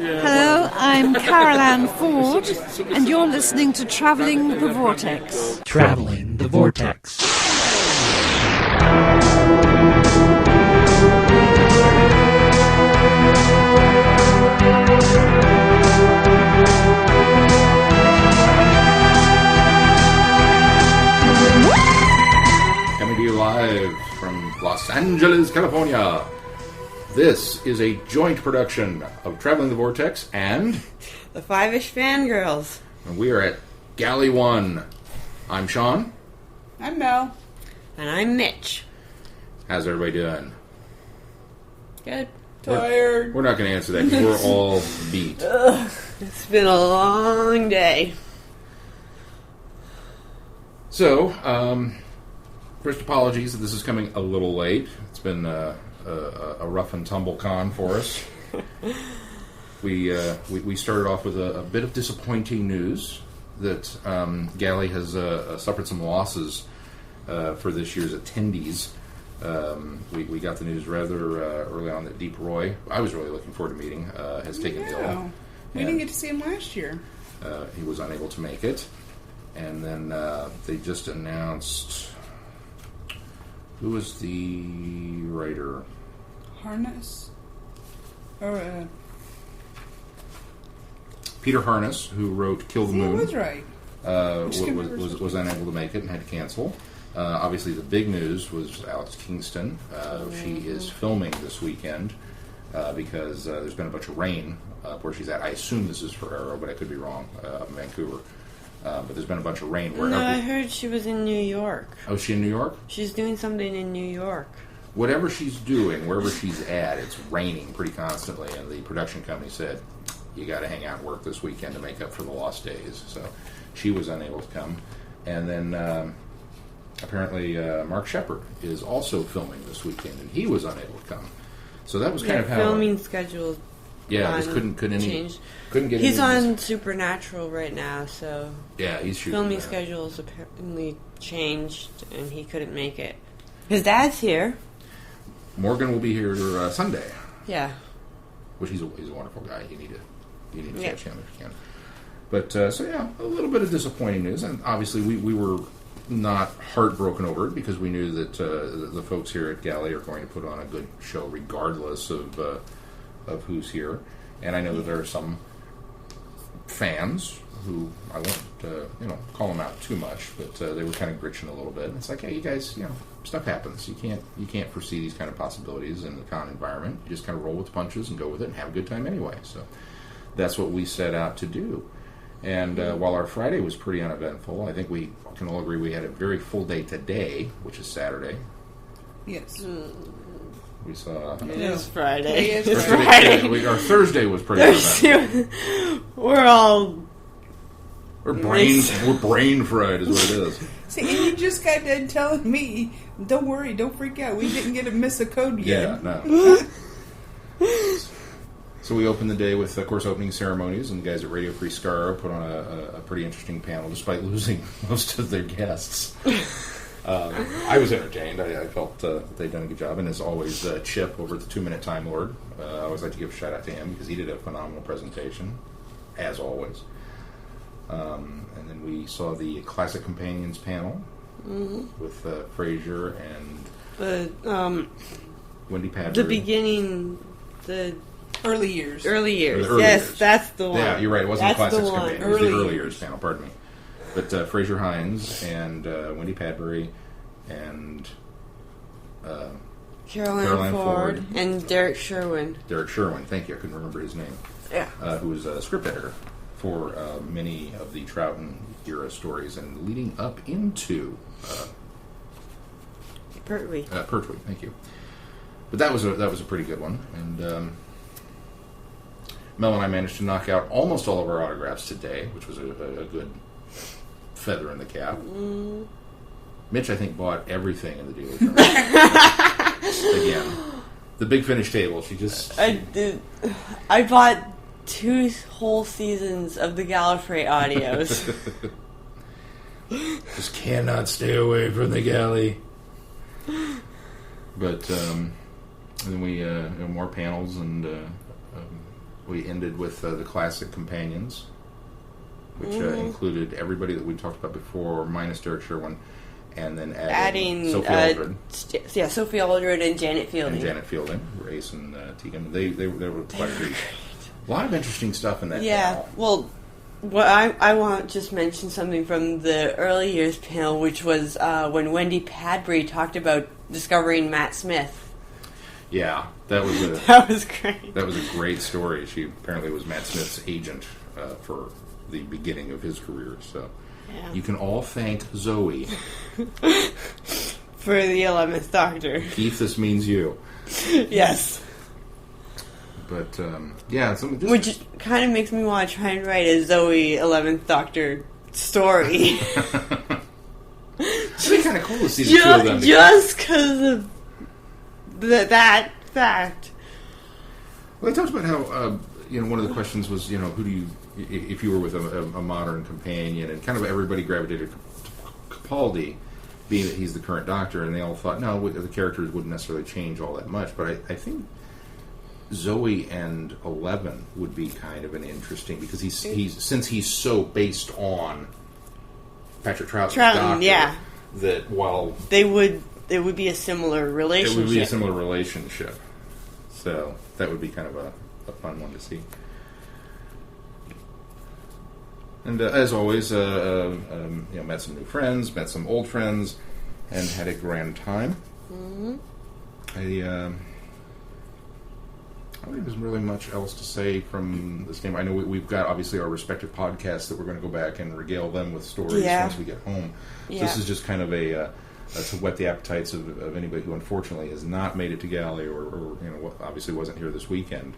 Hello, I'm Carol Ann Ford, and you're listening to Travelling the Vortex. Traveling the Vortex. Coming to you live from Los Angeles, California. This is a joint production of Traveling the Vortex and the Five-ish Fangirls. And we are at Galley 1. I'm Sean. I'm Mel. And I'm Mitch. How's everybody doing? Good. Tired. We're not going to answer that because we're all beat. It's been a long day. So, first apologies that this is coming a little late. It's been a rough and tumble con for us. We started off with a bit of disappointing news that Galley has suffered some losses for this year's attendees. We got the news rather early on that Deep Roy, I was really looking forward to meeting, has taken ill. We didn't get to see him last year. He was unable to make it. And then they just announced... Who was the writer? Harness? Or, Peter Harness, who wrote Kill the Moon. He was right. Was unable to make it and had to cancel. Obviously, the big news was Alex Kingston. She is filming this weekend because there's been a bunch of rain where she's at. I assume this is for Arrow, but I could be wrong, up in Vancouver. But there's been a bunch of rain. No, I heard she was in New York. Oh, is she in New York? She's doing something in New York. Whatever she's doing, wherever she's at, it's raining pretty constantly, and the production company said, you got to hang out and work this weekend to make up for the lost days. So she was unable to come. And then apparently Mark Shepard is also filming this weekend, and he was unable to come. So that was kind of how... filming schedule. Yeah, just couldn't get. He's on Supernatural right now, so yeah, he's shooting. Filming schedules apparently changed, and he couldn't make it. His dad's here. Morgan will be here Sunday. Yeah, which he's a wonderful guy. You need to catch him if you can. But so yeah, a little bit of disappointing news, and obviously we were not heartbroken over it because we knew that the folks here at Galley are going to put on a good show regardless of who's here. And I know that there are some fans who I won't call them out too much, but they were kind of gritching a little bit. And it's like, hey, you guys, stuff happens. You can't foresee these kind of possibilities in the con environment. You just kind of roll with the punches and go with it and have a good time anyway. So that's what we set out to do. And while our Friday was pretty uneventful, I think we can all agree we had a very full day today, which is Saturday. Yes. We saw... It is Friday. It is Friday. Our Thursday was pretty uneventful. We're brain fried is what it is. See, and you just got done telling me, don't worry, don't freak out. We didn't get to miss a code yet. Yeah, no. So we opened the day with, of course, opening ceremonies, and the guys at Radio Free Scarborough put on a pretty interesting panel, despite losing most of their guests. I was entertained. I felt that they'd done a good job, and as always, Chip over at the 2 Minute Time Lord. I always like to give a shout out to him because he did a phenomenal presentation, as always. And then we saw the Classic Companions panel with Frasier and Wendy Padbury. The beginning, the early years. Yes, that's the one. Yeah, you're right. It wasn't that's the Classic Companions. It was the early years panel. Pardon me. But Frasier Hines and Wendy Padbury and Caroline Ford and Derek Sherwin. Derek Sherwin, thank you. I couldn't remember his name. Yeah. Who was a script editor for many of the Troughton era stories and leading up into Pertwee. Pertwee, thank you. But that was a pretty good one, and Mel and I managed to knock out almost all of our autographs today, which was a good feather in the cap. Mitch, I think, bought everything in the dealership. Again, the Big Finish table. She just... I did. I bought 2 whole seasons of the Gallifrey audios. Just cannot stay away from the galley. But and then we more panels and We ended with the classic companions, which included everybody that we talked about before, minus Derek Sherwin, and then adding Sophie Aldred. Sophie Aldred and Janet Fielding. Race and Tegan. They were quite a treat. A lot of interesting stuff in that panel. Well, what I want to just mention something from the early years panel, which was when Wendy Padbury talked about discovering Matt Smith. Yeah, that was that was great. That was a great story. She apparently was Matt Smith's agent for the beginning of his career. So you can all thank Zoe for the 11th Doctor. Keith, this means you. Yes. But which kind of makes me want to try and write a Zoe 11th Doctor story. It'd be kind of cool to see the two of them just because of that fact. Well, they talked about how one of the questions was who do you, if you were with a modern companion, and kind of everybody gravitated to Capaldi, being that he's the current Doctor, and they all thought no, the characters wouldn't necessarily change all that much. But I think Zoe and 11 would be kind of an interesting, because since he's so based on Patrick Troughton's Doctor, that while it would be a similar relationship. It would be a similar relationship. So that would be kind of a fun one to see. And as always, met some new friends, met some old friends, and had a grand time. Mm-hmm. I don't think there's really much else to say from this game. I know we've got, obviously, our respective podcasts that we're going to go back and regale them with stories once we get home. So this is just kind of to whet the appetites of anybody who, unfortunately, has not made it to Galley or obviously wasn't here this weekend.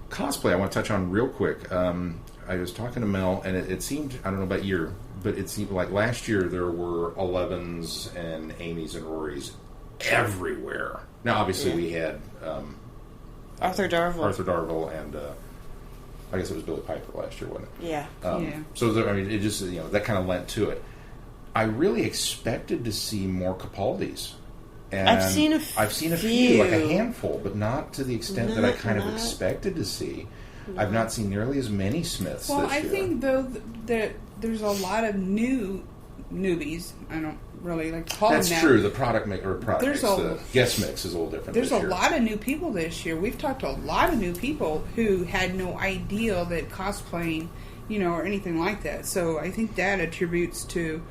Cosplay, I want to touch on real quick. I was talking to Mel, and it seemed, I don't know about year, but it seemed like last year there were 11s and Amy's and Rory's everywhere. Now, obviously, we had Arthur Darvill, and I guess it was Billy Piper last year, wasn't it? Yeah. So it just that kind of lent to it. I really expected to see more Capaldis. And I've seen a few, like a handful, but not to the extent that I kind of expected to see. No. I've not seen nearly as many Smiths this year. I think, though, that there's a lot of newbies. I don't really like to call them that. That's true. The the guest mix is a little different There's this year. A lot of new people this year. We've talked to a lot of new people who had no idea that cosplaying, or anything like that. So I think that attributes to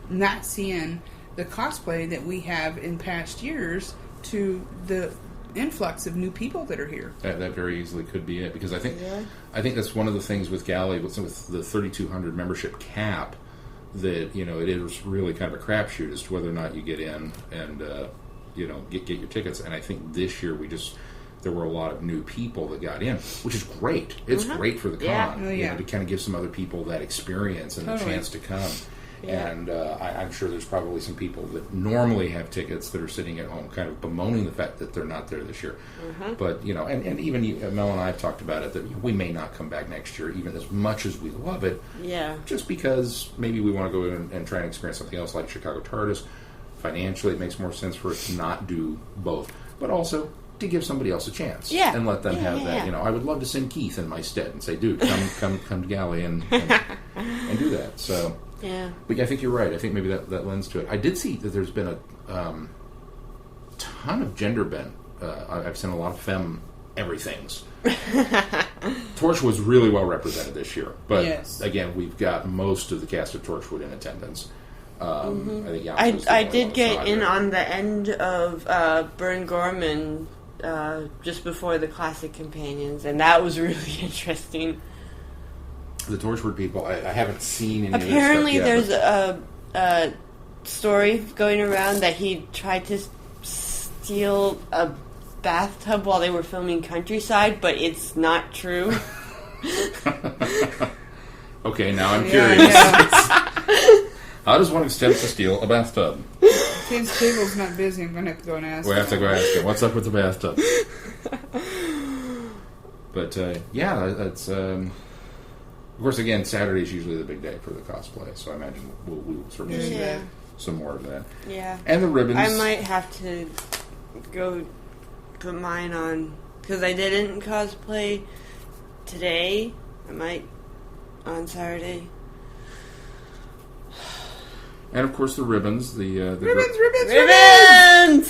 not seeing the cosplay that we have in past years to the influx of new people that are here. That very easily could be it, because I think that's one of the things with Galley, with the 3,200 membership cap, that it is really kind of a crapshoot as to whether or not you get in and get your tickets. And I think this year there were a lot of new people that got in, which is great. It's great for the con, to kind of give some other people that experience and the chance to come. Yeah. And I'm sure there's probably some people that normally have tickets that are sitting at home kind of bemoaning the fact that they're not there this year. Mm-hmm. But, and even Mel and I have talked about it, that we may not come back next year, even as much as we love it. Yeah. Just because maybe we want to go in and try and experience something else like Chicago TARDIS. Financially, it makes more sense for us to not do both. But also to give somebody else a chance. Yeah. And let them have that. I would love to send Keith in my stead and say, dude, come to Galley and do that. So... Yeah, but I think you're right. I think maybe that lends to it. I did see that there's been a ton of gender bent. I've seen a lot of femme everythings. Torch was really well represented this year, but again, we've got most of the cast of Torchwood in attendance. I think I did get in on the end of Bern Gorman just before the Classic Companions, and that was really interesting. The Torchwood people, I haven't seen any Apparently of this stuff yet, there's a story going around that he tried to steal a bathtub while they were filming Countryside, but it's not true. Okay, now I'm curious. How does one attempt to steal a bathtub? Since Table's not busy, I'm going to have to go and ask him. We have to go ask him. What's up with the bathtub? But, that's... Of course, again, Saturday is usually the big day for the cosplay, so I imagine we'll certainly see some more of that. Yeah. And the ribbons. I might have to go put mine on because I didn't cosplay today. I might on Saturday. And of course the ribbons, ribbons.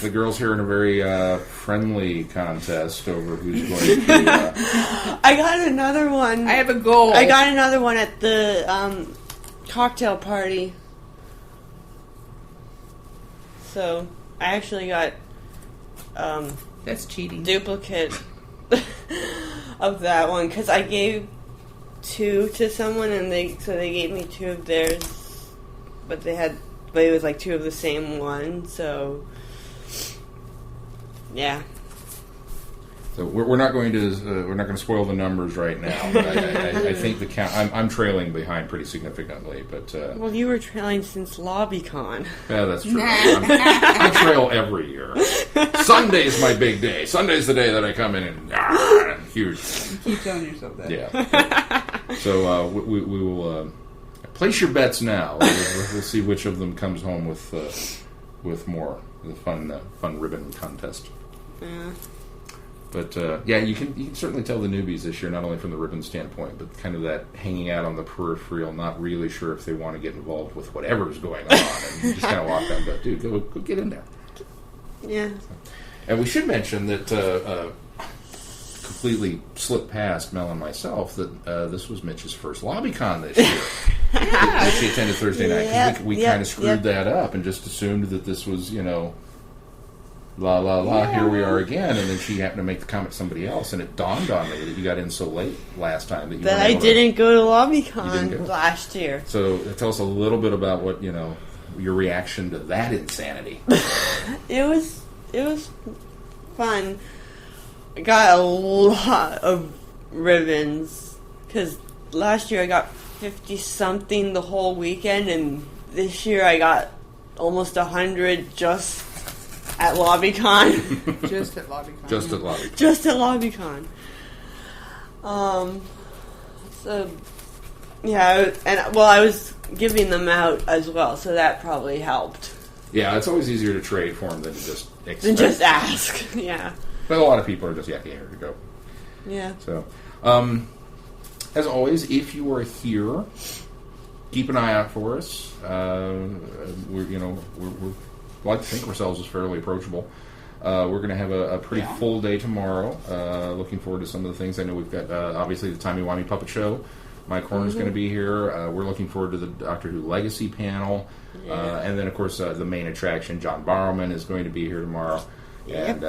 The girls here in a very friendly contest over who's going to. I got another one. I have a goal. I got another one at the cocktail party. So I actually got that's cheating. Duplicate of that one because I gave 2 to someone and they gave me 2 of theirs. But it was like 2 of the same one, so yeah. So we're not going to spoil the numbers right now. But I think the count. I'm trailing behind pretty significantly, but well, you were trailing since LobbyCon. Yeah, that's true. I trail every year. Sunday's my big day. Sunday's the day that I come in and huge. You keep telling yourself that. Yeah. So we will. Place your bets now. We'll see which of them comes home with more the fun ribbon contest. Yeah. But you can certainly tell the newbies this year, not only from the ribbon standpoint, but kind of that hanging out on the peripheral, not really sure if they want to get involved with whatever's going on, and you just kind of walk down and go, dude, go get in there. Yeah. And we should mention that. Completely slipped past Mel and myself that this was Mitch's first LobbyCon this year. That she attended Thursday night. Yep, We kind of screwed that up and just assumed that this was, la la la, here we are again. And then she happened to make the comment to somebody else, and it dawned on me that you got in so late last time that I didn't go to LobbyCon last year. So tell us a little bit about what your reaction to that insanity. It was fun. I got a lot of ribbons because last year I got 50-something the whole weekend, and this year I got almost 100 just at LobbyCon. Just at LobbyCon. Just at LobbyCon. So yeah, and I was giving them out as well, so that probably helped. Yeah, it's always easier to trade for them than to just expect. Than just ask. Yeah. But a lot of people are just here to go. Yeah. So, as always, if you are here, keep an eye out for us. We like to think of ourselves as fairly approachable. We're going to have a pretty full day tomorrow. Looking forward to some of the things. I know we've got obviously the Timey Wimey Puppet Show. Mike Horner's going to be here. We're looking forward to the Doctor Who Legacy panel, and then of course the main attraction, John Barrowman, is going to be here tomorrow, and.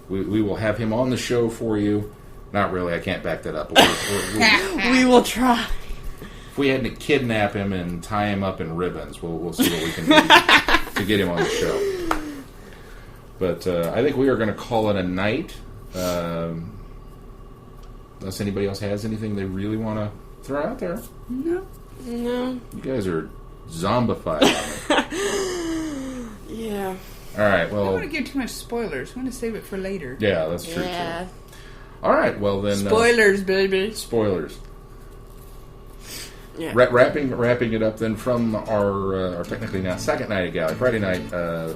We will have him on the show for you. Not really, I can't back that up. We will try. If we had to kidnap him and tie him up in ribbons, we'll see what we can do to get him on the show. But I think we are going to call it a night. Unless anybody else has anything they really want to throw out there. No. No. You guys are zombified. Yeah. All right, well... I don't want to give too much spoilers. I want to save it for later. Yeah, that's true, too. All right, well then... Spoilers, baby. Spoilers. Yeah. Wrapping it up then from our technically now second night at Galley, Friday night,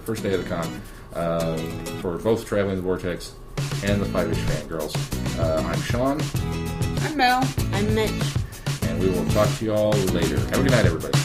first day of the con, for both Traveling the Vortex and the 5-ish Fangirls. I'm Sean. I'm Mel. I'm Mitch. And we will talk to you all later. Have a good night, everybody.